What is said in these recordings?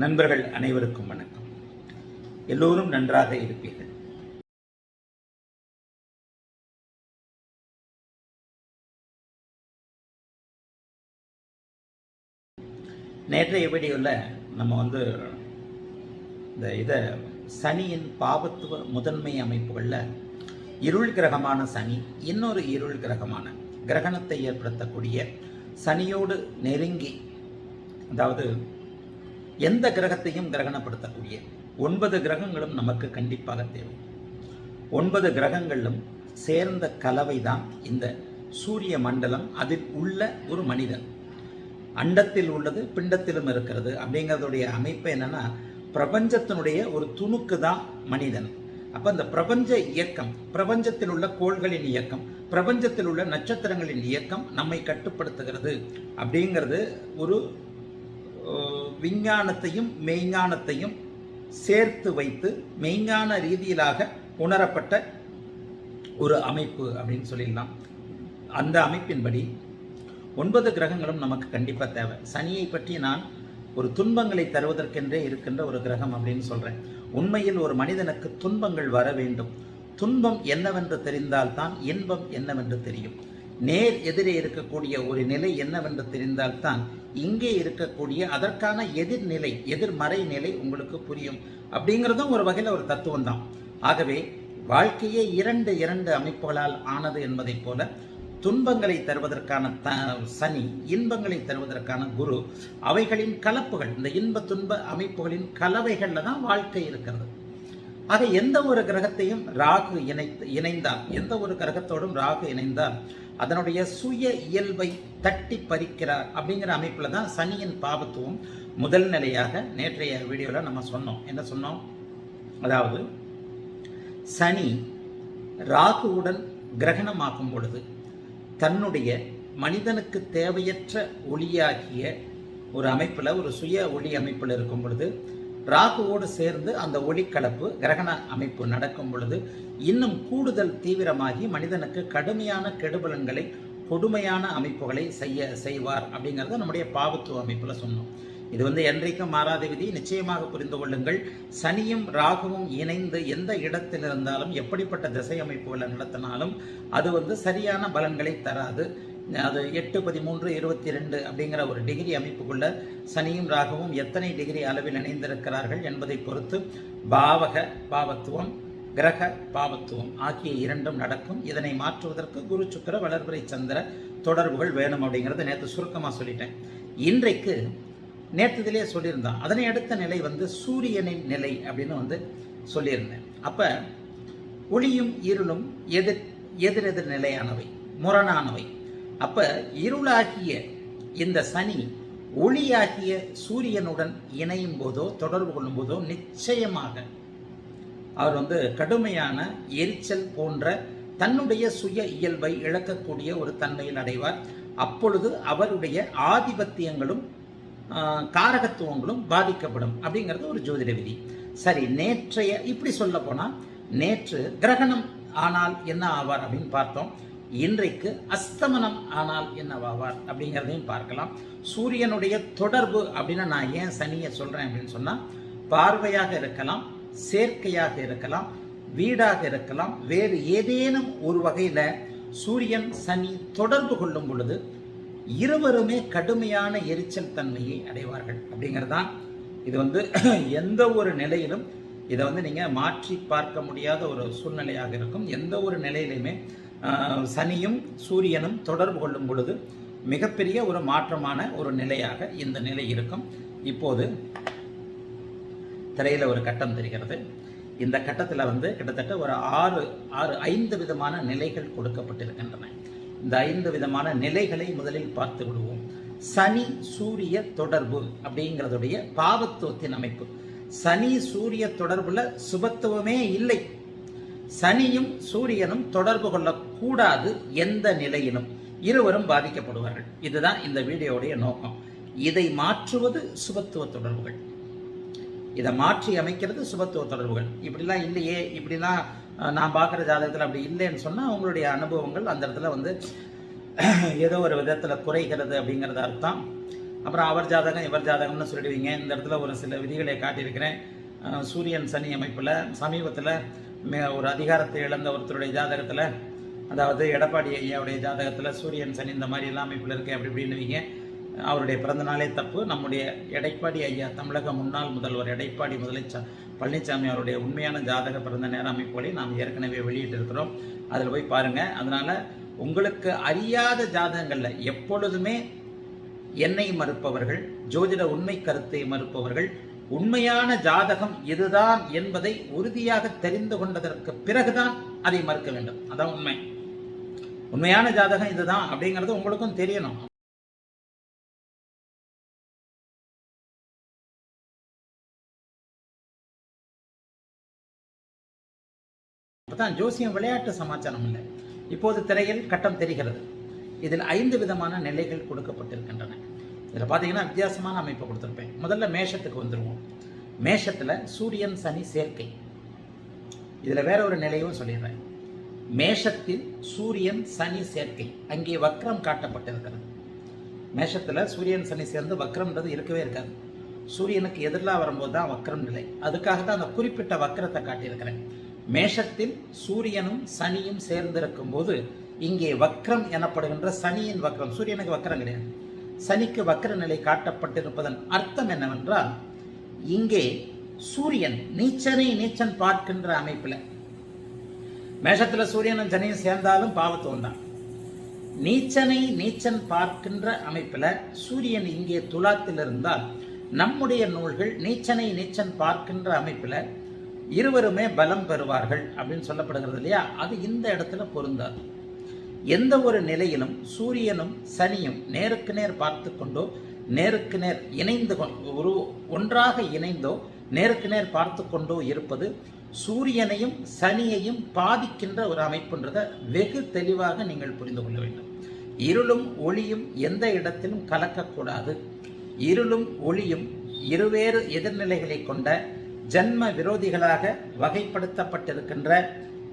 நண்பர்கள் அனைவருக்கும் வணக்கம். எல்லோரும் நன்றாக இருப்பீர்கள். நேற்றைய வீடியோவில் நம்ம இந்த சனியின் பாவத்துவ முதன்மை அமைப்புகளில் இருள் கிரகமான சனி, இன்னொரு இருள் கிரகமான கிரகணத்தை ஏற்படுத்தக்கூடிய சனியோடு நெருங்கி, அதாவது எந்த கிரகத்தையும் கிரகணப்படுத்தக்கூடிய 9 கிரகங்களும் நமக்கு கண்டிப்பாக தேவை. 9 கிரகங்களும் சேர்ந்த கலவை தான் இந்த சூரிய மண்டலம். அதில் உள்ள ஒரு மனிதன், அண்டத்தில் உள்ளது பிண்டத்திலும் இருக்கிறது அப்படிங்கிறதுடைய அமைப்பு என்னன்னா, பிரபஞ்சத்தினுடைய ஒரு துணுக்கு தான் மனிதன். அப்ப அந்த பிரபஞ்ச இயக்கம், பிரபஞ்சத்தில் உள்ள கோள்களின் இயக்கம், பிரபஞ்சத்தில் உள்ள நட்சத்திரங்களின் இயக்கம் நம்மை கட்டுப்படுத்துகிறது அப்படிங்கிறது ஒரு விஞ்ஞானத்தையும் மெய்ஞானத்தையும் சேர்த்து வைத்து மெய்ஞான ரீதியிலாக உணரப்பட்ட ஒரு அமைப்பு அப்படின்னு சொல்லிடலாம். அந்த அமைப்பின்படி 9 கிரகங்களும் நமக்கு கண்டிப்பாக தேவை. சனியை பற்றி நான் ஒரு துன்பங்களை தருவதற்கென்றே இருக்கின்ற ஒரு கிரகம் அப்படின்னு சொல்றேன். உண்மையில் ஒரு மனிதனுக்கு துன்பங்கள் வர வேண்டும். துன்பம் என்னவென்று தெரிந்தால்தான் இன்பம் என்னவென்று தெரியும். நேர் எதிரே இருக்கக்கூடிய ஒரு நிலை என்னவென்று தெரிந்தால்தான் இங்கே இருக்கக்கூடிய அதற்கான எதிர்நிலை, எதிர்மறை நிலை உங்களுக்கு புரியும். அப்படிங்கிறதும் ஒரு வகையில் ஒரு தத்துவம் தான். ஆகவே வாழ்க்கையே இரண்டு அமைப்புகளால் ஆனது என்பதைப் போல துன்பங்களை தருவதற்கான சனி, இன்பங்களை தருவதற்கான குரு, அவைகளின் கலப்புகள், இந்த இன்ப துன்ப அமைப்புகளின் கலவைகள்ல தான் வாழ்க்கை இருக்கிறது. ஆக எந்த ஒரு கிரகத்தையும் ராகு இணைந்தால், எந்த ஒரு கிரகத்தோடும் ராகு இணைந்தால் அதனுடைய சுய இயல்பை தட்டி பறிக்கிறார் அப்படிங்கிற அமைப்புல தான் சனியின் பாவத்துவம் முதல் நிலையாக நேற்றைய வீடியோல நம்ம சொன்னோம். என்ன சொன்னோம்? அதாவது சனி ராகுவுடன் கிரகணமாகும் பொழுது தன்னுடைய மனிதனுக்கு தேவையற்ற ஒளியாகிய ஒரு அமைப்புல, ஒரு சுய ஒளி அமைப்புல இருக்கும் பொழுது, ராகுவோடு சேர்ந்து அந்த ஒளிக்கலப்பு கிரகண அமைப்பு நடக்கும் பொழுது இன்னும் கூடுதல் தீவிரமாகி மனிதனுக்கு கடுமையான கெடுபலன்களை, கொடுமையான அமைப்புகளை செய்வார் அப்படிங்கிறத நம்முடைய பாவத்துவ அமைப்புல சொன்னோம். இது என்றைக்கும் மாறாத விதி. நிச்சயமாக புரிந்து கொள்ளுங்கள். சனியும் ராகுவும் இணைந்து எந்த இடத்தில் இருந்தாலும், எப்படிப்பட்ட திசை அமைப்புகளை நடத்தினாலும் அது சரியான பலன்களை தராது. அது 8, 13, 22 அப்படிங்கிற ஒரு டிகிரி அமைப்புக்குள்ள சனியும் ராகுவும் எத்தனை டிகிரி அளவில் இணைந்திருக்கிறார்கள் என்பதை பொறுத்து பாவத்துவம், கிரக பாவத்துவம் ஆகிய இரண்டும் நடக்கும். இதனை மாற்றுவதற்கு குரு சுக்கிர வளர்பிறை சந்திர தொடர்புகள் வேணும் அப்படிங்கிறத நேற்று சுருக்கமாக சொல்லிட்டேன். இன்றைக்கு நேற்றத்திலே சொல்லியிருந்தான். அதனை அடுத்த நிலை சூரியனின் நிலை அப்படின்னு சொல்லியிருந்தேன். அப்ப ஒளியும் இருளும் எதிரெதிர் நிலையானவை, முரணானவை. அப்ப இருளாகிய இந்த சனி ஒளியாகிய சூரியனுடன் இணையும் போதோ தொடர்பு கொள்ளும் போதோ நிச்சயமாக அவர் கடுமையான எரிச்சல் போன்ற தன்னுடைய சுய இயல்பை இழக்கக்கூடிய ஒரு தன்மையில் அடைவார். அப்பொழுது அவருடைய ஆதிபத்தியங்களும் காரகத்துவங்களும் பாதிக்கப்படும் அப்படிங்கிறது ஒரு ஜோதிட விதி. சரி, நேற்றைய இப்படி சொல்ல போனா, நேற்று கிரகணம் ஆனால் என்ன ஆவார் அப்படின்னு பார்த்தோம். இன்றைக்கு அஸ்தமனம் ஆனால் என்னவாவார் அப்படிங்கிறதையும் பார்க்கலாம். சூரியனுடைய தொடர்பு அப்படின்னு நான் ஏன் சனியை சொல்றேன் அப்படின்னு சொன்னா, பார்வையாக இருக்கலாம், சேர்க்கையாக இருக்கலாம், வீடாக இருக்கலாம், வேறு ஏதேனும் ஒரு வகையில சூரியன் சனி தொடர்பு கொள்ளும் பொழுது இருவருமே கடுமையான எரிச்சல் தன்மையை அடைவார்கள் அப்படிங்கிறதான். இது எந்த ஒரு நிலையிலும் இதை நீங்க மாற்றி பார்க்க முடியாத ஒரு சூழ்நிலையாக இருக்கும். எந்த ஒரு நிலையிலுமே சனியும் சூரியனும் தொடர்பு கொள்ளும் பொழுது மிகப்பெரிய ஒரு மாற்றமான ஒரு நிலையாக இந்த நிலை இருக்கும். இப்போது திரையில ஒரு கட்டம் தெரிகிறது. இந்த கட்டத்தில் கிட்டத்தட்ட ஒரு 5 விதமான நிலைகள் கொடுக்கப்பட்டிருக்கின்றன. இந்த 5 விதமான நிலைகளை முதலில் பார்த்து விடுவோம். சனி சூரிய தொடர்பு அப்படிங்கிறதுடைய பாவத்துவத்தின் அமைப்பு. சனி சூரிய தொடர்புல சுபத்துவமே இல்லை. சனியும் சூரியனும் தொடர்பு கொள்ளக்கூடாது எந்த நிலையிலும். இருவரும் பாதிக்கப்படுவார்கள். இதுதான் இந்த வீடியோடைய நோக்கம். இதை மாற்றுவது சுபத்துவ தொடர்புகள். இதை மாற்றி அமைக்கிறது சுபத்துவ தொடர்புகள். இப்படிலாம் இல்லையே, இப்படிலாம் நான் பார்க்குற ஜாதகத்தில் அப்படி இல்லைன்னு சொன்னால் அவங்களுடைய அனுபவங்கள் அந்த இடத்துல ஏதோ ஒரு விதத்தில் குறைகிறது அப்படிங்கிறத அர்த்தம். அப்புறம் அவர் ஜாதகம் இவர் ஜாதகம்னு சொல்லிடுவீங்க. இந்த இடத்துல ஒரு சில விதிகளை காட்டியிருக்கிறேன். சூரியன் சனி அமைப்பில் சமீபத்தில் ஒரு அதிகாரத்தை இழந்த ஒருத்தருடைய ஜாதகத்தில், அதாவது எடப்பாடி ஐயாவுடைய ஜாதகத்தில் சூரியன் சனி இந்த மாதிரி எல்லாம் அமைப்பில் இருக்கு அப்படி இப்படின்னுவீங்க. அவருடைய பிறந்த நாளே தப்பு. நம்முடைய எடப்பாடி ஐயா, தமிழக முன்னாள் முதல்வர் எடப்பாடி பழனிசாமி அவருடைய உண்மையான ஜாதக பிறந்த நேர அமைப்புகளை நாம் ஏற்கனவே வெளியிட்டு இருக்கிறோம். அதில் போய் பாருங்கள். அதனால் உங்களுக்கு அறியாத ஜாதகங்களில் எப்பொழுதுமே என்னை மறுப்பவர்கள், ஜோதிட உண்மை கருத்தை மறுப்பவர்கள், உண்மையான ஜாதகம் இதுதான் என்பதை உறுதியாக தெரிந்து கொண்டதற்கு பிறகுதான் அதை மறுக்க வேண்டும். அதான் உண்மை. உண்மையான ஜாதகம் இதுதான் அப்படிங்கிறது உங்களுக்கும் தெரியணும். அப்பதான் ஜோசியம் விளையாட்டு சமாச்சாரம் இல்லை. இப்போது திரையில் கட்டம் தெரிகிறது. இதில் 5 விதமான நிலைகள் கொடுக்கப்பட்டிருக்கின்றன. இதில் பார்த்தீங்கன்னா வித்தியாசமான அமைப்பை கொடுத்துருப்பேன். முதல்ல மேஷத்துக்கு வந்துடுவோம். மேஷத்தில் சூரியன் சனி சேர்க்கை. இதில் வேற ஒரு நிலையும் சொல்லிடுறேன். மேஷத்தில் சூரியன் சனி சேர்க்கை, அங்கே வக்ரம் காட்டப்பட்டிருக்கிறது. மேஷத்தில் சூரியன் சனி சேர்ந்து வக்ரம்ன்றது இருக்கவே இருக்காது. சூரியனுக்கு எதிராக வரும்போது தான் வக்ரம் நிலை. அதுக்காக தான் அந்த குறிப்பிட்ட வக்ரத்தை காட்டியிருக்கிறேன். மேஷத்தில் சூரியனும் சனியும் சேர்ந்திருக்கும் போது இங்கே வக்ரம் எனப்படுகின்ற சனியின் வக்ரம், சூரியனுக்கு வக்ரம் கிடையாது, சனிக்கு வக்ர நிலை காட்டப்பட்டிருப்பதன் அர்த்தம் என்னவென்றால், இங்கே சூரியன் நீச்சன் பார்க்கின்ற அமைப்பில், மேஷத்தில் சூரியனும் சனியும் சேர்ந்தாலும் பாவத்துவம் தான். நீச்சன் பார்க்கின்ற அமைப்பில் சூரியன் இங்கே துலாத்தில் இருந்தால், நம்முடைய நூல்கள் நீச்சன் பார்க்கின்ற அமைப்பில் இருவருமே பலம் பெறுவார்கள் அப்படின்னு சொல்லப்படுகிறது இல்லையா? அது இந்த இடத்துல பொருந்தாது. எந்த ஒரு நிலையிலும் சூரியனும் சனியும் நேருக்கு நேர் பார்த்து கொண்டோ, நேருக்கு நேர் இணைந்து ஒன்றாக இணைந்தோ, நேருக்கு நேர் பார்த்து கொண்டோ இருப்பது சூரியனையும் சனியையும் பாதிக்கின்ற ஒரு அமைப்புன்றதை வெகு தெளிவாக நீங்கள் புரிந்து கொள்ள வேண்டும். இருளும் ஒளியும் எந்த இடத்திலும் கலக்கக்கூடாது. இருளும் ஒளியும் இருவேறு எதிர்நிலைகளை கொண்ட ஜன்ம விரோதிகளாக வகைப்படுத்தப்பட்டிருக்கின்ற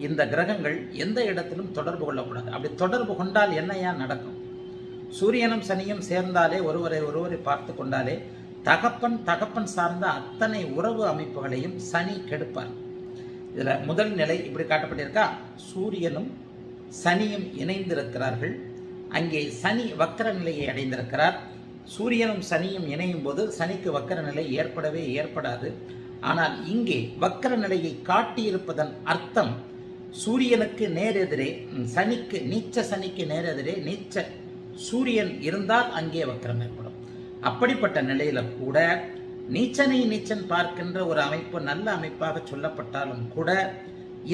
இந்த கிரகங்கள் எந்த இடத்திலும் தொடர்பு கொள்ளக்கூடாது. அப்படி தொடர்பு கொண்டால் என்னையா நடக்கும்? சூரியனும் சனியும் சேர்ந்தாலே, ஒருவரை பார்த்து கொண்டாலே, தகப்பன் சார்ந்த அத்தனை உறவு அமைப்புகளையும் சனி கெடுப்பார். இதில் முதல் நிலை இப்படி காட்டப்பட்டிருக்கா, சூரியனும் சனியும் இணைந்திருக்கிறார்கள். அங்கே சனி வக்கர நிலையை அடைந்திருக்கிறார். சூரியனும் சனியும் இணையும் போது சனிக்கு வக்கர நிலை ஏற்படவே ஏற்படாது. ஆனால் இங்கே வக்கர நிலையை காட்டியிருப்பதன் அர்த்தம், சூரியனுக்கு நேரெதிரே சனிக்கு, சனிக்கு நேரெதிரே நீச்ச சூரியன் இருந்தால் அங்கே வக்கரம் ஏற்படும். அப்படிப்பட்ட நிலையில கூட நீச்சன் பார்க்கின்ற ஒரு அமைப்பு நல்ல அமைப்பாக சொல்லப்பட்டாலும் கூட,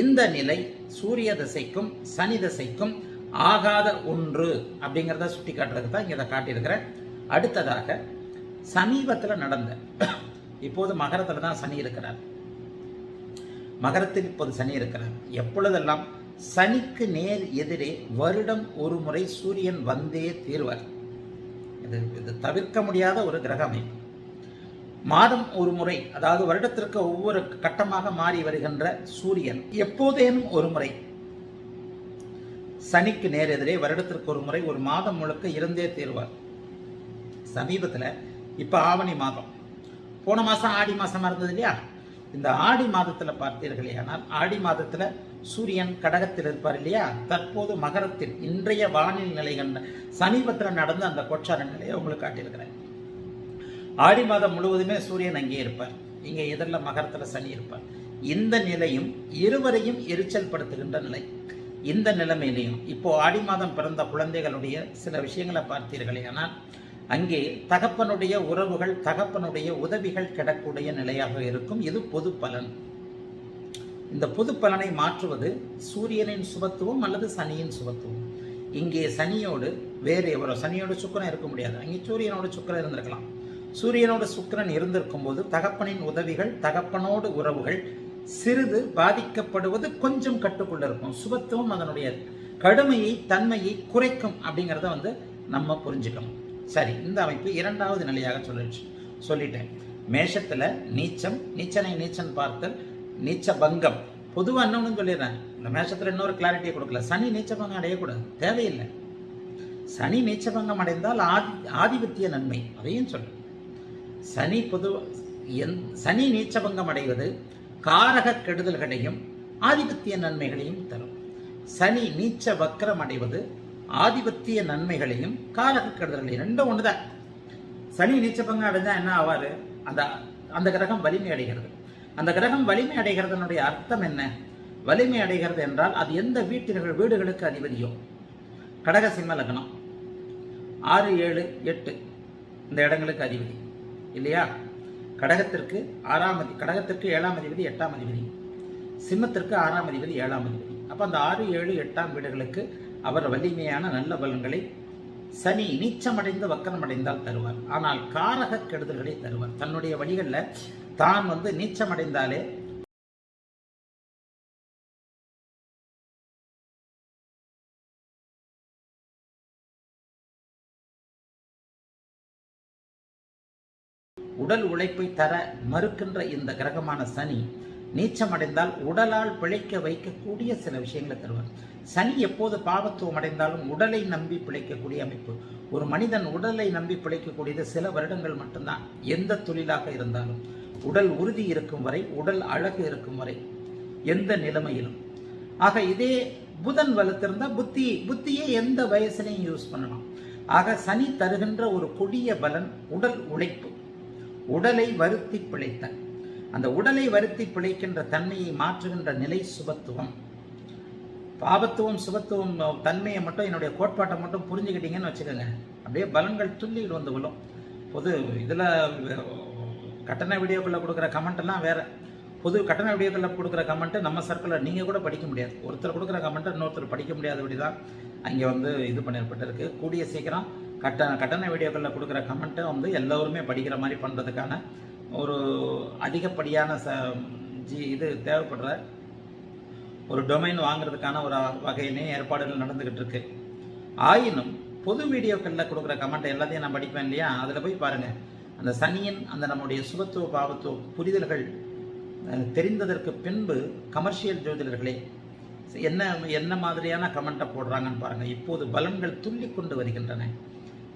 இந்த நிலை சூரிய திசைக்கும் சனி திசைக்கும் ஆகாத ஒன்று அப்படிங்கிறத சுட்டி காட்டுறதுக்கு தான் இங்கே இதை காட்டியிருக்கிறேன். அடுத்ததாக சமீபத்தில் நடந்த, இப்போது மகரத்தில் தான் சனி இருக்கிறார். மகரத்தில் இப்போது சனி இருக்கிறார். எப்பொழுதெல்லாம் சனிக்கு நேர் எதிரே வருடம் ஒரு முறை சூரியன் வந்தே தீர்வார். இது தவிர்க்க முடியாத ஒரு கிரக அமைப்பு. மாதம் ஒரு முறை, அதாவது வருடத்திற்கு ஒவ்வொரு கட்டமாக மாறி வருகின்ற சூரியன் எப்போதேனும் ஒரு முறை சனிக்கு நேர் எதிரே வருடத்திற்கு ஒரு முறை ஒரு மாதம் முழுக்க இருந்தே தீர்வார். சமீபத்தில் இப்ப ஆவணி மாதம், போன மாசம் ஆடி மாசமா இருந்தது இல்லையா? இந்த ஆடி மாதத்தில் பார்த்தீர்களே, ஆனால் ஆடி மாதத்தில் சூரியன் கடகத்தில் இருப்பார் இல்லையா? தற்போது மகரத்தில் இன்றைய வானில் நிலை கண்ட சமீபத்தில் நடந்த அந்த கோச்சார நிலையை உங்களுக்கு காட்டியிருக்கிறேன். ஆடி மாதம் முழுவதுமே சூரியன் அங்கே இருப்பார், இங்கே எதிரில் மகரத்தில் சனி இருப்பார். இந்த நிலையும் இருவரையும் எரிச்சல் படுத்துகின்ற நிலை. இந்த நிலைமையிலையும் இப்போ ஆடி மாதம் பிறந்த குழந்தைகளுடைய சில விஷயங்களை பார்த்தீர்களே, ஆனால் அங்கே தகப்பனுடைய உறவுகள், தகப்பனுடைய உதவிகள் கிடக்கூடிய நிலையாக இருக்கும். இது பொது பலன். இந்த பொது பலனை மாற்றுவது சூரியனின் சுபத்துவம் அல்லது சனியின் சுபத்துவம். இங்கே சனியோடு வேறு எவரோ, சனியோடு சுக்கிரன் இருக்க முடியாது, அங்கே சூரியனோடு சுக்கிரன் இருந்திருக்கலாம். சூரியனோடு சுக்கிரன் இருந்திருக்கும் போது தகப்பனின் உதவிகள், தகப்பனோடு உறவுகள் சிறிது பாதிக்கப்படுவது கொஞ்சம் கட்டுக்குள்ள இருக்கும். சுபத்துவம் அதனுடைய கடுமையை, தன்மையை குறைக்கும் அப்படிங்கிறத நம்ம புரிஞ்சுக்கணும். சரி, இந்த அமைப்பு இரண்டாவது நிலையாக சொல்லிட்டேன். மேஷத்துல நீச்சம், நீச்சன் பார்த்தல், நீச்ச பங்கம். பொதுவாக இன்னொன்னு சொல்லிடுறேன், இந்த மேஷத்துல இன்னொரு கிளாரிட்டியை கொடுக்கல. சனி நீச்ச பங்கம் அடையக்கூடாது, தேவையில்லை. சனி நீச்சபங்கம் அடைந்தால் ஆதிபத்திய நன்மை, அதையும் சொல்லு. சனி நீச்சபங்கம் அடைவது காரக கெடுதல்களையும் ஆதிபத்திய நன்மைகளையும் தரும். சனி நீச்ச வக்ரம் அடைவது ஆதிபத்திய நன்மைகளையும் காரக கெடுதல்களையும், ரெண்டும் ஒண்ணுதான். சனி நீச்சபங்கம் அடைஞ்சா என்ன ஆவாரு? அந்த கிரகம் வலிமை அடைகிறது. அந்த கிரகம் வலிமை அடைகிறதனுடைய அர்த்தம் என்ன? வலிமை அடைகிறது என்றால் அது எந்த வீடுகளுக்கு அதிபதியோ, கடக சிம்ம லக்னம் 6, 7, 8 இந்த இடங்களுக்கு அதிபதி இல்லையா? கடகத்திற்கு 7ஆம் அதிபதி 8ஆம் அதிபதி, சிம்மத்திற்கு 6ஆம் அதிபதி 7ஆம் அதிபதி. அப்போ அந்த 6, 7, 8ஆம் வீடுகளுக்கு அவர் வலிமையான நல்ல பலன்களை சனி நீச்சமடைந்து வக்கரமடைந்தால் தருவார். ஆனால் காரக கெடுதல்களை தருவார். தன்னுடைய வழிகளில் தான் நீச்சமடைந்தாலே உடல் உழைப்பை தர மறுக்கின்ற இந்த கிரகமான சனி நீச்சமடைந்தால் உடலால் பிழைக்க வைக்கக்கூடிய சில விஷயங்களை தருவார். சனி எப்போது பாவத்துவம் அடைந்தாலும் உடலை நம்பி பிழைக்கக்கூடிய அமைப்பு. ஒரு மனிதன் உடலை நம்பி பிழைக்கக்கூடியது சில வருடங்கள் மட்டும்தான். எந்த தொழிலாக இருந்தாலும் உடல் உறுதி இருக்கும் வரை, உடல் அழகு இருக்கும் வரை, எந்த நிலைமையிலும். ஆக இதே புதன் வலுத்திருந்தா புத்தியே எந்த வயசுலையும் யூஸ் பண்ணலாம். ஆக சனி தருகின்ற ஒரு கொடிய பலன் உடல் உழைப்பு, உடலை வருத்தி பிழைத்த, அந்த உடலை வருத்தி பிழைக்கின்ற தன்மையை மாற்றுகின்ற நிலை சுபத்துவம். பாபத்துவம் சுபத்துவம் தன்மையை மட்டும், என்னுடைய கோட்பாட்டை மட்டும் புரிஞ்சுக்கிட்டீங்கன்னு வச்சுக்கோங்க, அப்படியே பலன்கள் துள்ளிட்டு வந்து விழும். பொது இதில் கட்டண வீடியோக்குள்ளே கொடுக்குற கமெண்ட் எல்லாம் வேற. பொது கட்டண வீடியோக்களில் கொடுக்குற கமெண்ட்டு நம்ம சர்க்கிளில் நீங்கள் கூட படிக்க முடியாது. ஒருத்தர் கொடுக்குற கமெண்ட்டை இன்னொருத்தர் படிக்க முடியாதபடி தான் அங்கே இது பண்ணப்பட்டிருக்கு. கூடிய சீக்கிரம் கட்டண வீடியோக்களில் கொடுக்குற கமெண்ட்டை எல்லோருமே படிக்கிற மாதிரி பண்ணுறதுக்கான ஒரு அதிகப்படியான இது தேவைப்படுற ஒரு டொமைன் வாங்குறதுக்கான ஒரு வகையிலே ஏற்பாடுகள் நடந்துக்கிட்டு இருக்கு. ஆயினும் பொது வீடியோக்களில் கொடுக்குற கமெண்ட் எல்லாத்தையும் நான் படிப்பேன் இல்லையா? அதில் போய் பாருங்கள், அந்த சனியின் அந்த நம்முடைய சுபத்துவ பாவத்துவ புரிதல்கள் தெரிந்ததற்கு பின்பு கமர்ஷியல் ஜோதிடர்களே என்ன மாதிரியான கமெண்ட்டை போடுறாங்கன்னு பாருங்கள். இப்போது பலன்கள் துள்ளி கொண்டு வருகின்றன.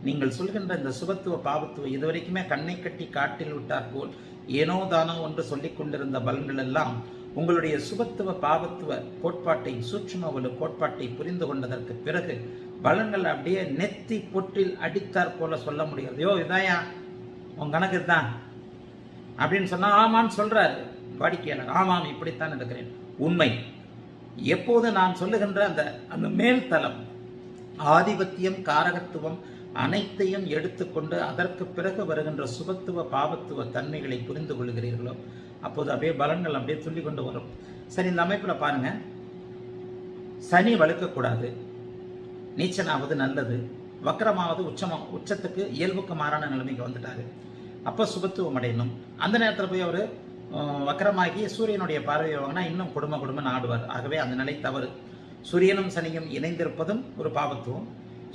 நீங்கள் சொல்கின்ற இந்த சுபத்துவ பாவத்துவ இதுவரைக்குமே கண்ணை கட்டி காட்டில் விட்டார் போல் ஏனோ தானோ ஒன்று சொல்லிக் கொண்டிருந்த பலன்கள் எல்லாம் உங்களுடைய சுபத்துவ பாவத்துவ கோட்பாட்டை, சூட்சும ஒரு கோட்பாட்டை புரிந்து கொண்டதற்கு பிறகு பலன்கள் அப்படியே நெத்தி பொற்றில் அடித்தார் போல சொல்ல முடிகிறது. யோ இதாயா உன் கணக்கு தான் அப்படின்னு சொன்னா ஆமான்னு சொல்றாரு வாடிக்கையாளர். ஆமாம், இப்படித்தான் இருக்கிறேன். உண்மை. எப்போது நான் சொல்லுகின்ற அந்த மேல் தளம் ஆதிபத்தியம், காரகத்துவம் அனைத்தையும் எடுத்துக்கொண்டு அதற்கு பிறகு வருகின்ற சுபத்துவ பாவத்துவ தன்மைகளை புரிந்து கொள்கிறீர்களோ அப்போது அப்படியே பலன்கள் அப்படியே துள்ளி கொண்டு வரும். சரி, இந்த அமைப்பில் பாருங்க, சனி வலுக்கக்கூடாது, நீச்சனாவது நல்லது, வக்கரமாவது உச்சத்துக்கு இயல்புக்கு மாறான நிலைமைக்கு வந்துட்டாரு. அப்போ சுபத்துவம் அடையணும். அந்த நேரத்தில் போய் அவர் வக்கரமாகி சூரியனுடைய பார்வையை வாங்கினா இன்னும் குடும்பம் ஆடுவார். ஆகவே அந்த நிலை தவறு. சூரியனும் சனியும் இணைந்திருப்பதும் ஒரு பாவத்துவம்,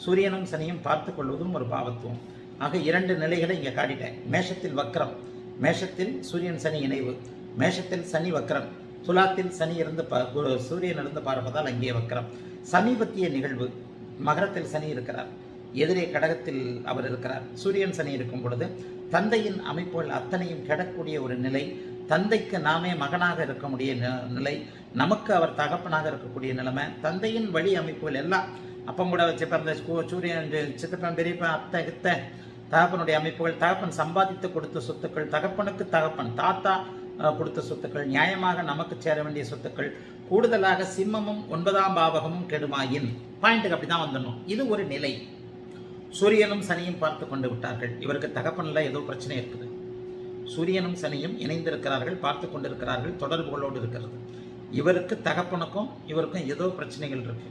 சூரியனும் சனியும் பார்த்து கொள்வதும் ஒரு பாவத்துவம். ஆக 2 நிலைகளை இங்கே காட்டிட்டேன். மேஷத்தில் வக்கரம், மேஷத்தில் சூரியன் சனி இணைவு, மேஷத்தில் சனி வக்கரம், துலாத்தில் சனி இருந்து சூரியன் இருந்து பார்ப்பதால் அங்கே வக்கரம். சமீபத்திய நிகழ்வு, மகரத்தில் சனி இருக்கிறார், எதிரே கடகத்தில் அவர் இருக்கிறார். சூரியன் சனி இருக்கும் பொழுது தந்தையின் அமைப்புகள் அத்தனையும் கெடக்கூடிய ஒரு நிலை, தந்தைக்கு நாமே மகனாக இருக்க முடிய நிலை, நமக்கு அவர் தகப்பனாக இருக்கக்கூடிய நிலைமை, தந்தையின் வழி அமைப்புகள் எல்லாம் அப்பம் கூட வச்சு பிறந்த சூரியன், சித்தப்பன், பெரியப்பன், அத்தை கித்த தகப்பனுடைய அமைப்புகள், தகப்பன் சம்பாதித்து கொடுத்த சொத்துக்கள், தகப்பனுக்கு தகப்பன் தாத்தா கொடுத்த சொத்துக்கள், நியாயமாக நமக்கு சேர வேண்டிய சொத்துக்கள், கூடுதலாக சிம்மமும் 9ஆம் பாவகமும் கெடுமாயின் பாயிண்ட்டுக்கு அப்படிதான் வந்துடணும். இது ஒரு நிலை. சூரியனும் சனியும் பார்த்து கொண்டு விட்டார்கள். இவருக்கு தகப்பன்ல ஏதோ பிரச்சனை இருக்குது. சூரியனும் சனியும் இணைந்திருக்கிறார்கள், பார்த்து கொண்டிருக்கிறார்கள், தொடர்புகளோடு இருக்கிறது. இவருக்கு தகப்பனுக்கும் இவருக்கும் ஏதோ பிரச்சனைகள் இருக்கு.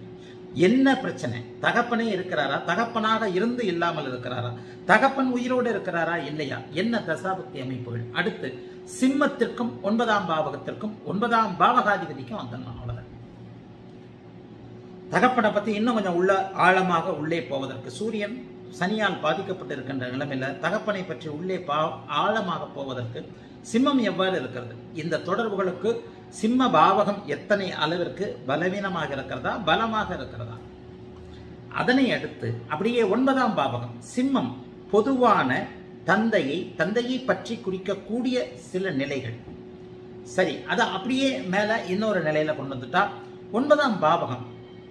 என்ன பிரச்சனை? தகப்பனே இருக்கிறாரா? தகப்பனாக இருந்து இல்லாமல் இருக்கிறாரா? தகப்பன் உயிரோடு இருக்கிறாரா இல்லையா? என்ன தசாபக்தி அமைப்புகள்? அடுத்து சிம்மத்திற்கும் 9ஆம் பாவகத்திற்கும் 9ஆம் பாவகாதிபதிக்கும் வந்துடணும். அவ்வளவுதான். தகப்பனை பத்தி இன்னும் கொஞ்சம் ஆழமாக உள்ளே போவதற்கு, சூரியன் சனியால் பாதிக்கப்பட்டிருக்கின்ற நிலைமையில தகப்பனை பற்றி உள்ளே ஆழமாக போவதற்கு சிம்மம் எவ்வாறு இருக்கிறது, இந்த தொடர்புகளுக்கு சிம்ம பாவகம் எத்தனை அளவிற்கு பலவீனமாக இருக்கிறதா, பலமாக இருக்கிறதா, அதனை அடுத்து அப்படியே 9ஆம் பாவகம் சிம்மம், பொதுவான தந்தையை பற்றி குறிக்கக்கூடிய சில நிலைகள். சரி, அதை அப்படியே மேல இன்னொரு நிலையில கொண்டு வந்துட்டா 9ஆம் பாவகம்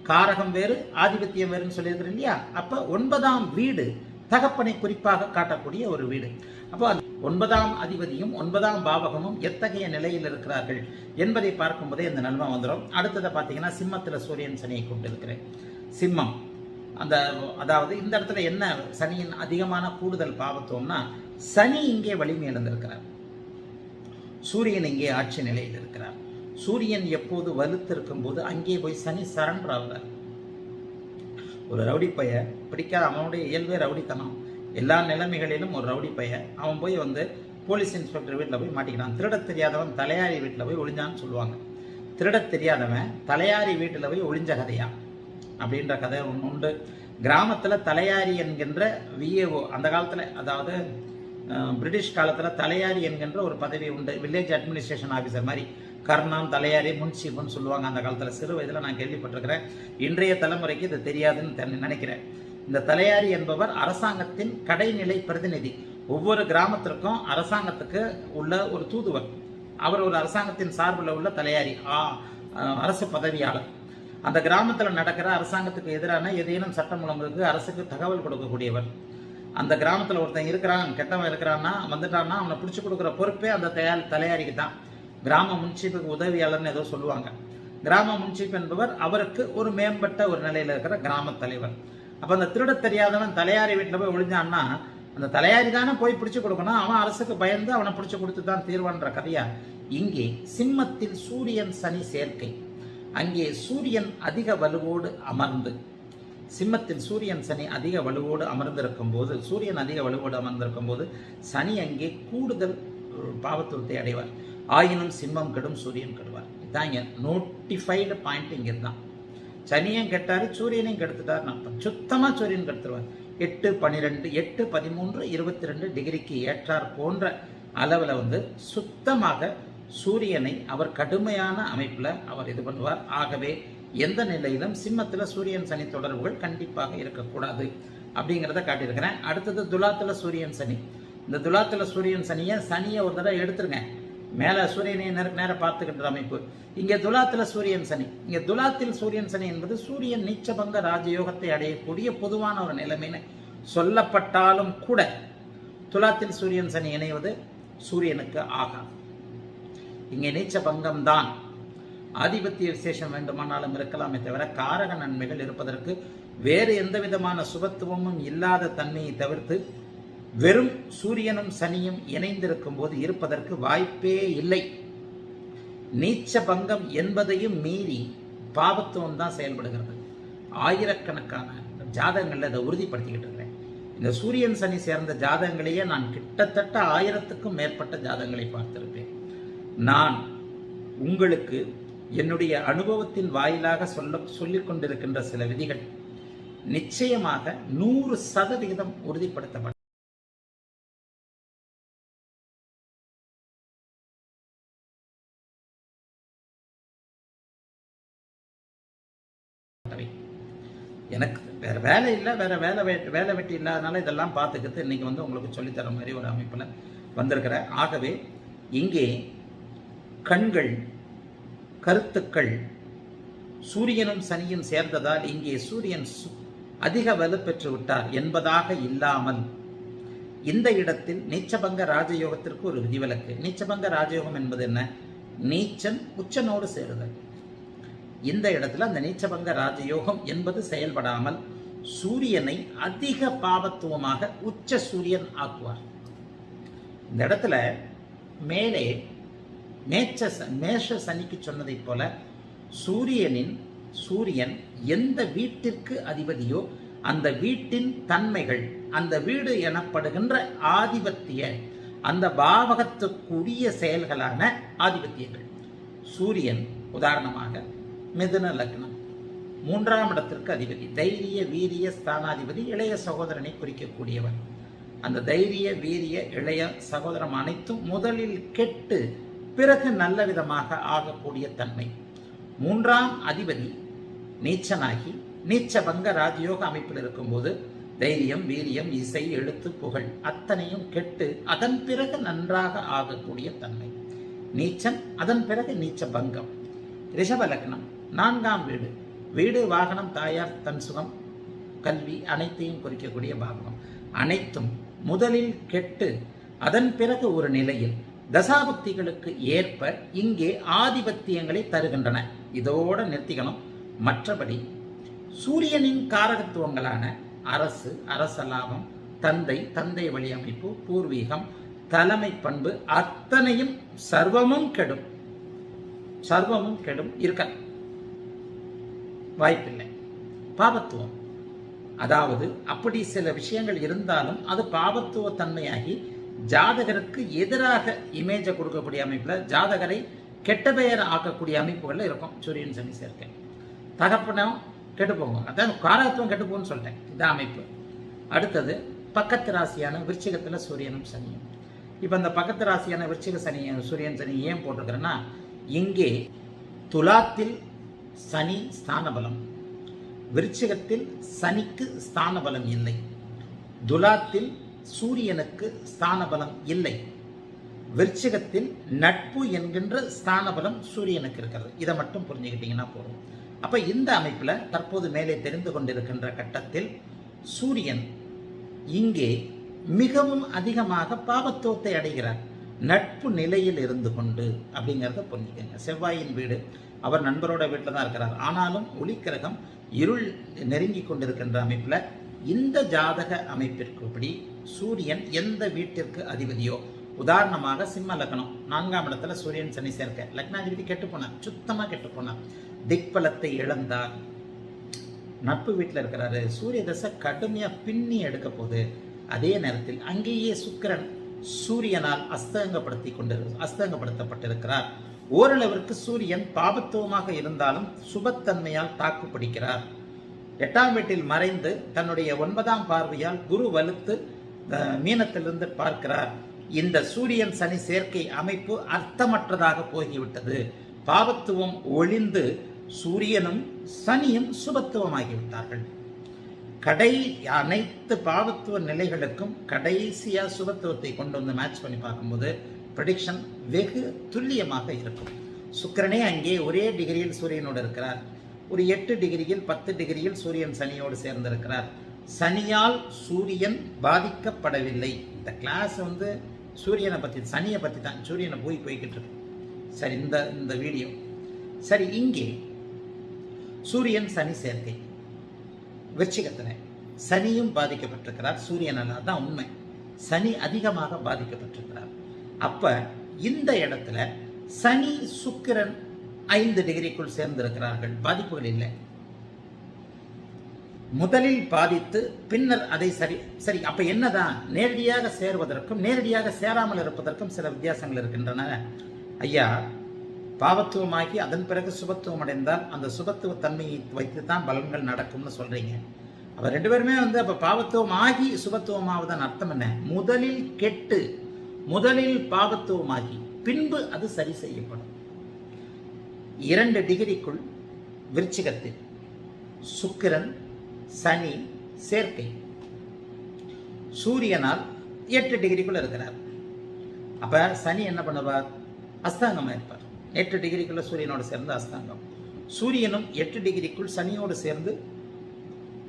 காரகம் வேறு ஆதிபத்தியம் வேறுன்னு சொல்லியிருக்கிறேன் இல்லையா? அப்ப 9ஆம் வீடு தகப்பனை குறிப்பாக காட்டக்கூடிய ஒரு வீடு. அப்போ 9ஆம் அதிபதியும் 9ஆம் பாவகமும் எத்தகைய நிலையில் இருக்கிறார்கள் என்பதை பார்க்கும்போதே இந்த நன்மை வந்துடும். அடுத்ததை பார்த்தீங்கன்னா சிம்மத்துல சூரியன் சனியை கொண்டு இருக்கிறேன். சிம்மம் அதாவது இந்த இடத்துல என்ன சனியின் அதிகமான கூடுதல் பாவத்துவம்னா, சனி இங்கே வலிமை இழந்திருக்கிறார், சூரியன் இங்கே ஆட்சி நிலையில் இருக்கிறார். சூரியன் எப்போது வலுத்திருக்கும் போது அங்கே போய் சனி சரண்டர் ஆகுறார். ஒரு ரவுடி பைய பிடிக்காத, அவனுடைய இயல்பே ரவுடித்தனம், எல்லா நிலைமைகளிலும் ஒரு ரவுடி பைய, அவன் போய் போலீஸ் இன்ஸ்பெக்டர் வீட்டில் போய் மாட்டிக்கிறான். திருடத் தெரியாதவன் தலையாரி வீட்டில் போய் ஒளிஞ்சான்னு சொல்லுவாங்க. திருடத் தெரியாதவன் தலையாரி வீட்டில் போய் ஒளிஞ்ச கதையா அப்படின்ற கதை ஒன்று உண்டு. கிராமத்தில் தலையாரி என்கின்ற விஏஓ, அந்த காலத்தில், அதாவது பிரிட்டிஷ் காலத்தில் தலையாரி என்கின்ற ஒரு பதவி உண்டு. வில்லேஜ் அட்மினிஸ்ட்ரேஷன் ஆஃபீஸர் மாதிரி, கர்ணான், தலையாரி, முன்சீஃப்னு சொல்லுவாங்க அந்த காலத்தில். சிறு வயதில் நான் கேள்விப்பட்டிருக்கிறேன். இன்றைய தலைமுறைக்கு இது தெரியாதுன்னு நினைக்கிறேன். இந்த தலையாரி என்பவர் அரசாங்கத்தின் கடைநிலை பிரதிநிதி. ஒவ்வொரு கிராமத்திற்கும் அரசாங்கத்துக்கு உள்ள ஒரு தூதுவர். அவர் ஒரு அரசாங்கத்தின் சார்பில் உள்ள தலையாரி, அரசு பதவியாளர். அந்த கிராமத்தில் நடக்கிற அரசாங்கத்துக்கு எதிரான ஏதேனும் சட்டம் ஒழுங்குக்கு அரசுக்கு தகவல் கொடுக்கக்கூடியவர். அந்த கிராமத்தில் ஒருத்தன் இருக்கிறான், கெட்டவன் இருக்கிறான்னா வந்துட்டான்னா அவனை பிடிச்சி கொடுக்குற பொறுப்பே அந்த தலையாரிக்கு தான். கிராம முன்சீப்புக்கு உதவியாளர்னு ஏதோ சொல்லுவாங்க. கிராம முன்சீப் என்பவர் அவருக்கு ஒரு மேம்பட்ட ஒரு நிலையில் இருக்கிற கிராம தலைவர். அப்போ அந்த திருட தெரியாதவன் தலையாரி வீட்டில் போய் ஒழிஞ்சான்னா அந்த தலையாரி தானே போய் பிடிச்சி கொடுக்கணும். அவன் அரசுக்கு பயந்து அவனை பிடிச்சி கொடுத்து தான் தீர்வான்ற கதையா. இங்கே சிம்மத்தில் சூரியன் சனி சேர்க்கை, அங்கே சூரியன் அதிக வலுவோடு அமர்ந்து, சிம்மத்தில் சூரியன் சனி அதிக வலுவோடு அமர்ந்திருக்கும் போது, சூரியன் அதிக வலுவோடு அமர்ந்திருக்கும் போது சனி அங்கே கூடுதல் பாவத்துவத்தை அடைவார். ஆயினும் சிம்மம் கெடும், சூரியன் கெடுவார். இதான் இங்கே நோட்டிஃபைடு பாயிண்ட். இங்கே தான் சனியும் கெட்டாரு, சூரியனையும் கெடுத்துட்டார். சுத்தமாக சூரியன் கெடுத்துருவார். 8, 12, 8, 13, 22 டிகிரிக்கு ஏற்றார் போன்ற அளவில் சுத்தமாக சூரியனை அவர் கடுமையான அமைப்பில் அவர் இது பண்ணுவார். ஆகவே எந்த நிலையிலும் சிம்மத்தில் சூரியன் சனி தொடர்புகள் கண்டிப்பாக இருக்கக்கூடாது அப்படிங்கிறத காட்டியிருக்கிறேன். அடுத்தது துலாத்தில் சூரியன் சனி. இந்த துலாத்தில் சூரியன் சனியை ஒரு தடவை எடுத்துருங்க. மேலே சூரியனை நேர பார்த்துக்கின்ற அமைப்பு. இங்கே துலாத்தில் சூரியன் சனி. இங்கே துலாத்தில் சூரியன் சனி என்பது சூரியன் நீச்சபங்க ராஜயோகத்தை அடையக்கூடிய பொதுவான ஒரு நிலைமைன்னு சொல்லப்பட்டாலும் கூட துலாத்தில் சூரியன் சனி இணைவது சூரியனுக்கு ஆகாது. இங்கே நீச்சபங்கம் தான். ஆதிபத்திய விசேஷம் வேண்டுமானாலும் இருக்கலாமே தவிர காரக நன்மைகள் இருப்பதற்கு வேறு எந்த விதமான சுபத்துவமும் இல்லாத தன்மையை தவிர்த்து வெறும் சூரியனும் சனியும் இணைந்திருக்கும் போது இருப்பதற்கு வாய்ப்பே இல்லை. நீச்ச பங்கம் என்பதையும் மீறி பாவத்துவம் தான் செயல்படுகிறது. ஆயிரக்கணக்கான ஜாதகங்களில் அதை உறுதிப்படுத்திக்கிட்டு இருக்கிறேன். இந்த சூரியன் சனி சேர்ந்த ஜாதகங்களையே நான் கிட்டத்தட்ட 1000க்கும் மேற்பட்ட ஜாதகங்களை பார்த்திருப்பேன். நான் உங்களுக்கு என்னுடைய அனுபவத்தின் வாயிலாக சொல்லிக் கொண்டிருக்கின்ற சில விதிகள் நிச்சயமாக 100% உறுதிப்படுத்தப்படும். எனக்கு வேற வேலை இல்லை, வேற வேலை வெட்டி இல்லாதனால இதெல்லாம் பார்த்துக்கிட்டு இன்னைக்கு உங்களுக்கு சொல்லித்தர மாதிரி ஒரு அமைப்பில் வந்திருக்கிறேன். ஆகவே இங்கே கண்கள், கருத்துக்கள் சூரியனும் சனியும் சேர்ந்ததால் இங்கே சூரியன் அதிக வலு பெற்று விட்டார் என்பதாக இல்லாமல் இந்த இடத்தில் நீச்சபங்க ராஜயோகத்திற்கு ஒரு விதிவிலக்கு. நீச்சபங்க ராஜயோகம் என்பது என்ன? நீச்சன் உச்சனோடு சேருதல். இந்த இடத்துல அந்த நீச்சபங்க ராஜயோகம் என்பது செயல்படாமல் சூரியனை அதிக பாவத்துவமாக உச்ச சூரியன் ஆக்குவார். இந்த இடத்துல மேலே மேஷ சனிக்கு சொன்னதை போல சூரியன் எந்த வீட்டிற்கு அதிபதியோ அந்த வீட்டின் தன்மைகள், அந்த வீடு எனப்படுகின்ற ஆதிபத்திய அந்த பாவகத்துக்குரிய செயல்களான ஆதிபத்தியங்கள். சூரியன் உதாரணமாக மிதுன லக்னம், 3ஆம் இடத்திற்கு அதிபதி, தைரிய வீரிய ஸ்தானாதிபதி, இளைய சகோதரனை குறிக்கக்கூடியவர். அந்த தைரிய வீரிய இளைய சகோதரம் அனைத்தும் முதலில் கெட்டு பிறகு நல்ல விதமாக ஆகக்கூடிய தன்மை. 3ஆம் அதிபதி நீச்சனாகி நீச்ச பங்க ராஜயோக அமைப்பில் இருக்கும்போது தைரியம், வீரியம், இசை, எழுத்து, புகழ் அத்தனையும் கெட்டு அதன் பிறகு நன்றாக ஆகக்கூடிய தன்மை. நீச்சம், அதன் பிறகு நீச்ச பங்கம். ரிஷப லக்னம் 4ஆம் வீடு. வீடு, வாகனம், தாயார், தன் சுகம், கல்வி அனைத்தையும் குறிக்கக்கூடிய பாவகம். அனைத்தும் முதலில் கெட்டு அதன் பிறகு ஒரு நிலையில் தசாபக்திகளுக்கு ஏற்ப இங்கே ஆதிபத்தியங்களை தருகின்றன. இதோட நிறுத்திக்கணும். மற்றபடி சூரியனின் காரகத்துவங்களான அரசு, அரச லாபம், தந்தை, தந்தை வழி அமைப்பு, பூர்வீகம், தலைமை பண்பு அத்தனையும் சர்வமும் கெடும். சர்வமும் கெடும் இருக்க வாய்ப்பில்லை. பாபத்துவம், அதாவது அப்படி சில விஷயங்கள் இருந்தாலும் அது பாபத்துவ தன்மையாகி ஜாதகருக்கு எதிராக இமேஜை கொடுக்கக்கூடிய அமைப்பில் ஜாதகரை கெட்ட பெயர் ஆக்கக்கூடிய அமைப்புகளில் இருக்கும் சூரியன் சனி சேர்க்கை. தகப்பனம் கெட்டு போகும், அதான் காரகத்துவம் கெட்டு போகும்னு சொல்லிட்டேன். இதான் அமைப்பு. அடுத்தது பக்கத்து ராசியான விருச்சிகத்தில் சூரியனும் சனியும். இப்போ இந்த பக்கத்து ராசியான விருச்சிக சனி, சூரியன் சனி ஏன் போட்டிருக்கிறேன்னா, இங்கே துலாத்தில் சனி ஸ்தான பலம், விருச்சிகத்தில் சனிக்கு ஸ்தான பலம் இல்லை, துலாத்தில் சூரியனுக்கு ஸ்தான பலம் இல்லை, விருச்சிகத்தில் நட்பு என்கின்ற ஸ்தான பலம் சூரியனுக்கு இருக்கிறது. இதை மட்டும் புரிஞ்சுக்கிட்டீங்கன்னா போதும். அப்ப இந்த அமைப்புல தற்போது மேலே தெரிந்து கொண்டிருக்கின்ற கட்டத்தில் சூரியன் இங்கே மிகவும் அதிகமாக பாவத்துவத்தை அடைகிறார், நட்பு நிலையில் இருந்து கொண்டு அப்படிங்கிறத புரிஞ்சுக்கங்க. செவ்வாயின் வீடு, அவர் நண்பரோட வீட்டில் தான் இருக்கிறார். ஆனாலும் ஒளிக்கிரகம் இருள் நெருங்கி கொண்டிருக்கின்ற அமைப்புல இந்த ஜாதக அமைப்பிற்குப்படி சூரியன் எந்த வீட்டிற்கு அதிபதியோ, உதாரணமாக சிம்ம லக்னம் 4ஆம் இடத்துல சூரியன் சனி சேர்க்க, லக்னாதிபதி கெட்டு போனார், சுத்தமா கெட்டு போனார், திக்பலத்தை இழந்தார், நட்பு வீட்டில் இருக்கிறாரு, சூரிய தசை கடுமையா பின்னி எடுக்க போகுது. அதே நேரத்தில் அங்கேயே சுக்கிரன் சூரியனால் அஸ்தங்கப்படுத்தப்பட்டிருக்கிறார். ஓரளவிற்கு சூரியன் பாபத்துவமாக இருந்தாலும் சுபத்தன்மையால் தாக்கு பிடிக்கிறார். 8ஆம் வீட்டில் மறைந்து தன்னுடைய 9ஆம் பார்வையால் குரு வலுத்து மீனத்திலிருந்து பார்க்கிறார். இந்த சூரியன் சனி சேர்க்கை அமைப்பு அர்த்தமற்றதாக போய்விட்டது. பாவத்துவம் ஒளிந்து சூரியனும் சனியும் சுபத்துவமாகிவிட்டார்கள். அனைத்து பாவத்துவ நிலைகளுக்கும் கடைசியா சுபத்துவத்தை கொண்டு வந்து மேட்ச் பண்ணி பார்க்கும்போது ப்ரெடிக்ஷன் வெகு துல்லியமாக இருக்கும். சுக்கிரனே அங்கே ஒரே டிகிரியில் சூரியனோடு இருக்கிறார், ஒரு 8 டிகிரியில் 10 டிகிரியில் சூரியன் சனியோடு சேர்ந்திருக்கிறார். சனியால் சூரியன் பாதிக்கப்படவில்லை. இந்த கிளாஸ் சூரியனை பற்றி, சனியை பற்றி தான், சூரியனை போய்கிட்டு இருக்கு. சரி, இந்த வீடியோ சரி. இங்கே சூரியன் சனி சேர்க்கை விருச்சிகத்தில் சனியும் பாதிக்கப்பட்டிருக்கிறார், சூரியனால் தான் உண்மை. சனி அதிகமாக பாதிக்கப்பட்டிருக்கிறார். அப்ப இந்த இடத்துல சனி சுக்கிரன் 5 டிகிரிக்குள் சேர்ந்திருக்கிறார்கள், பாதிப்புகள் இல்லை. முதலில் பாதித்து பின்னர் அதை சரி. அப்ப என்னதான், நேரடியாக சேர்வதற்கும் நேரடியாக சேராமல் இருப்பதற்கும் சில வித்தியாசங்கள் இருக்கின்றன. ஐயா, பாவத்துவமாகி அதன் பிறகு சுபத்துவம் அடைந்தால் அந்த சுபத்துவ தன்மையை வைத்து தான் பலன்கள் நடக்கும்னு சொல்றீங்க. அப்ப 2 பேருமே அப்ப பாவத்துவம் ஆகி சுபத்துவமாவதன் அர்த்தம் என்ன? முதலில் கெட்டு முதலில் பாவத்துவமாகி பின்பு அது சரி செய்யப்படும். 2 டிகிரிக்குள் விருச்சிகத்தில் சுக்கிரன் சனி சேர்க்கை, சூரியனால் 8 டிகிரிக்குள்ள இருக்கிறார். அப்ப சனி என்ன பண்ணுவார்? அஸ்தாங்கமா இருப்பார். 8 டிகிரிக்குள்ள சூரியனோடு சேர்ந்து அஸ்தாங்கம். சூரியனும் 8 டிகிரிக்குள் சனியோடு சேர்ந்து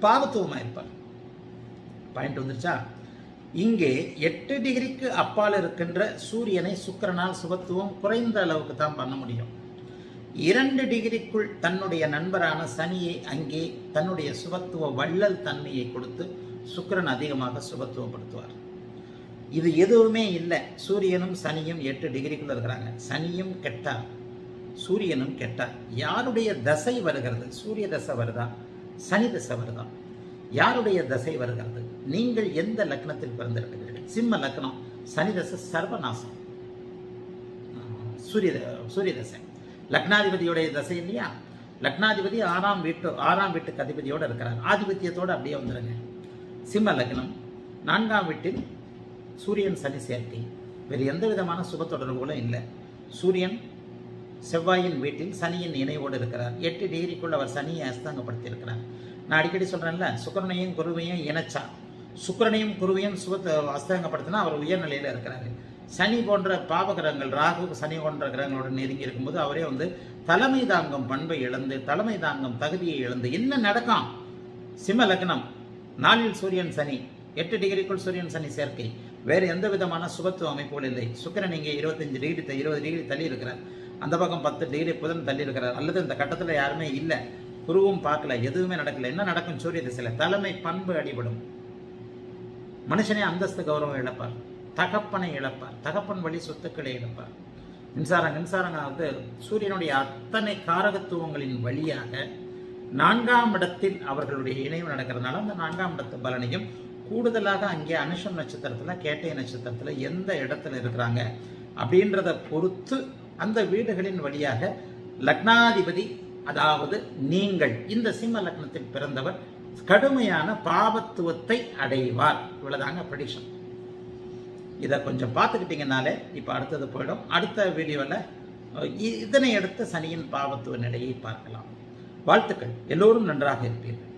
பாவத்துவமா இருப்பார். பாயிண்ட் வந்துருச்சா? இங்கே 8 டிகிரிக்கு அப்பால் இருக்கின்ற சூரியனை சுக்கிரனால் சுபத்துவம் குறைந்த அளவுக்கு தான் பண்ண முடியும். 2 டிகிரிக்குள் தன்னுடைய நண்பரான சனியை அங்கே தன்னுடைய சுபத்துவ வள்ளல் தன்மையை கொடுத்து சுக்கிரன் அதிகமாக சுபத்துவப்படுத்துவார். இது எதுவுமே இல்லை. சூரியனும் சனியும் 8 டிகிரிக்குள்ள இருக்கிறாங்க. சனியும் கெட்டார், சூரியனும் கெட்டார். யாருடைய தசை வருகிறது? சூரிய தசை வருதா, சனி தசை வருதா? யாருடைய தசை வருகிறது? நீங்கள் எந்த லக்னத்தில் பிறந்திருக்கிறீர்கள்? சிம்ம லக்னம், சனி தசை சர்வநாசம். சூரிய தசை லக்னாதிபதியுடைய தசை இல்லையா? லக்னாதிபதி 6ஆம் வீட்டுக்கு அதிபதியோடு இருக்கிறார். ஆதிபத்தியத்தோடு அப்படியே வந்துடுங்க. சிம்ம லக்னம் 4ஆம் வீட்டில் சூரியன் சனி சேர்க்கை, வேறு எந்த விதமான சுப தொடர்புகளும் இல்லை. சூரியன் செவ்வாயின் வீட்டில் சனியின் இணைவோடு இருக்கிறார். 8 டிகிரிக்குள் அவர் சனியை அஸ்தங்கப்படுத்தி இருக்கிறார். நான் அடிக்கடி சொல்கிறேன்ல, சுக்கிரனையும் குருவையும் இணைச்சா, சுக்கிரனையும் குருவையும் சுகத்தை அஸ்தங்கப்படுத்தினா அவர் உயர்நிலையில் இருக்கிறாரு. சனி போன்ற பாவகிரகங்கள், ராகு சனி போன்ற கிரகங்களோட நெருங்கி இருக்கும்போது அவரே தலைமை தாங்கும் பண்பை இழந்து, தலைமை தாங்கும் தகுதியை இழந்து என்ன நடக்கும்? சிம்ம லக்னம், 4 சூரியன் சனி, 8 டிகிரிக்குள் சூரியன் சனி சேர்க்கை, வேறு எந்த விதமான சுபத்துவ அமைப்புகள் இல்லை. சுக்கிரன் இங்கே 25 டிகிரி 20 டிகிரி தள்ளி இருக்கிறார், அந்த பக்கம் 10 டிகிரி புதன் தள்ளி இருக்கிறார், அல்லது இந்த கட்டத்தில் யாருமே இல்லை, குருவும் பார்க்கல, எதுவுமே நடக்கல. என்ன நடக்கும்? சூரிய திசையில் தலைமை பண்பு அடிபடும். மனுஷனே அந்தஸ்து கௌரவம் இழப்பார், தகப்பனை இழப்பார், தகப்பன் வழி சொத்துக்களை இழப்பார். மின்சாரங்க சூரியனுடைய அத்தனை காரகத்துவங்களின் வழியாக 4ஆம் இடத்தில் அவர்களுடைய இணைவு நடக்கிறதுனால அந்த 4ஆம் இடத்து பலனையும் கூடுதலாக அங்கே அனுஷம் நட்சத்திரத்தில், கேட்டை நட்சத்திரத்தில் எந்த இடத்துல இருக்கிறாங்க அப்படின்றத பொறுத்து அந்த வீடுகளின் வழியாக லக்னாதிபதி, அதாவது நீங்கள் இந்த சிம்ம லக்னத்தில் பிறந்தவர் கடுமையான பாவத்துவத்தை அடைவார். இவ்வளவுதாங்க ப்ரெடிக்ஷன். இதை கொஞ்சம் பார்த்துக்கிட்டீங்கனாலே இப்போ அடுத்தது போயிடும். அடுத்த வீடியோவில் இதனை அடுத்து சனியின் பாவத்துவ நிலையை பார்க்கலாம். வாழ்த்துக்கள். எல்லோரும் நன்றாக இருப்பீர்கள்.